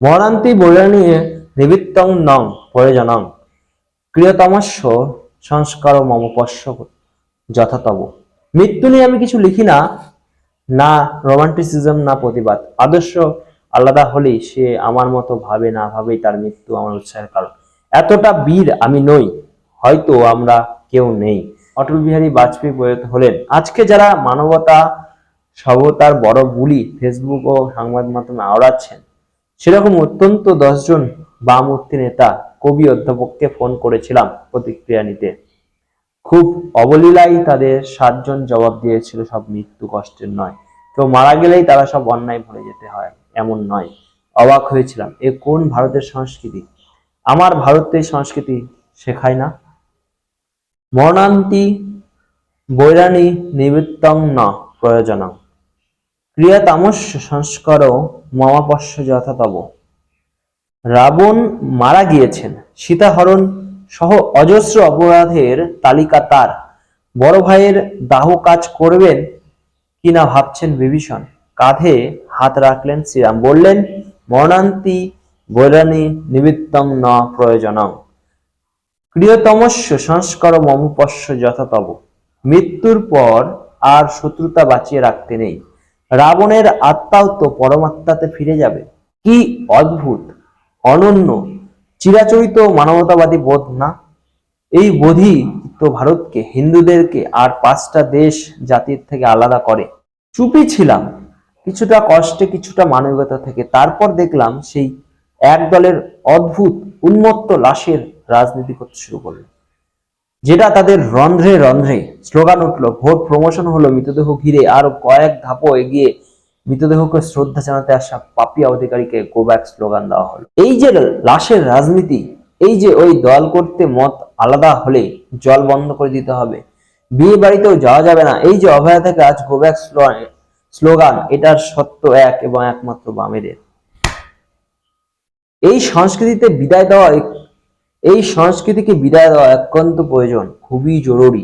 মরণান্তি বৈরাণীয়ে নিবৃত্তং নং প্রয়োজনং ক্রিয়তমস্য সংস্কার মম পশ্য যথাতব। মৃত্যু নিয়ে আমি কিছু লিখি না, না রোমান্টিসিজম না প্রতিবাদ। আদর্শ আলাদা হলেই সে আমার মতো ভাবে না ভাবেই তার মৃত্যু আমার উৎসাহের কারণ। এতটা বীর আমি নই, হয়তো আমরা কেউ নেই। অটল বিহারী বাজপেয়ী প্রয়াত হলেন। আজকে যারা মানবতা সভ্যতার বড় বুলি ফেসবুক ও সংবাদ মাধ্যমে আওড়াচ্ছেন, সেরকম অত্যন্ত 10 জন বামমূর্তি নেতা কবি অধ্যাপককে ফোন করেছিলাম প্রতিক্রিয়া নিতে। খুব অবলীলায় তাদের 7 জন জবাব দিয়েছিল সব মৃত্যু কষ্টের নয়, কেউ মারা গেলেই তারা সব অন্যায় ভুলে যেতে হয় এমন নয়। অবাক হয়েছিলাম, এ কোন ভারতের সংস্কৃতি? আমার ভারত এই সংস্কৃতি শেখায় না। মরণান্তি বৈরাণী নিবৃত্তং ন প্রয়োজনং ক্রিয়াতামস্য সংস্কার মমাপস্য যথাতব। রাবণ মারা গিয়েছেন, সীতাহরণ সহ অজস্র অপরাধের তালিকা তার। বড় ভাইয়ের দাহ কাজ করবেন কিনা ভাবছেন বিভীষণ। কাঁধে হাত রাখলেন শ্রীরাম, বললেন মরণান্তি বৈরাণী নিবৃত্তং ন প্রয়োজনং ক্রিয়তমস্য সংস্কার মমপস্য যথাতব। মৃত্যুর পর আর শত্রুতা বাঁচিয়ে রাখতে নেই। রাবণের আত্মাও তো পরমাত্মাতে ফিরে যাবে। কি অদ্ভুত, অনন্য, চিরাচরিত মানবতাবাদী বোধ না? এই বোধই তো ভারতকে, হিন্দুদেরকে আর 5টা দেশ জাতির থেকে আলাদা করে। চুপই ছিলাম, কিছুটা কষ্টে কিছুটা মানবিকতা থেকে। তারপর দেখলাম সেই এক দলের অদ্ভুত উন্মত্ত লাশের রাজনীতি করতে শুরু করলো, যেটা তাদের রন্ধ্রে রন্ধ্রে। স্লোগান উঠলো, ভোট প্রমোশন হলো, মৃতদেহ ঘিরে আরো কয়েক ধাপও এগিয়ে মৃতদেহকে শ্রদ্ধা জানাতে আসা পাপিয়া অধিকারীকে গো ব্যাক স্লোগান দেওয়া হলো। এই যে লাশের রাজনীতি, এই যে ওই দল করতে মত আলাদা হলে জল বন্ধ করে দিতে হবে, বিয়ে বাড়িতেও যাওয়া যাবে না, এই যে অভয়া থেকে আজ গো ব্যাক স্লোগান, এটার সত্য এক এবং একমাত্র বামেদের। এই সংস্কৃতিকে বিদায় দেওয়া একান্ত প্রয়োজন, খুবই জরুরি।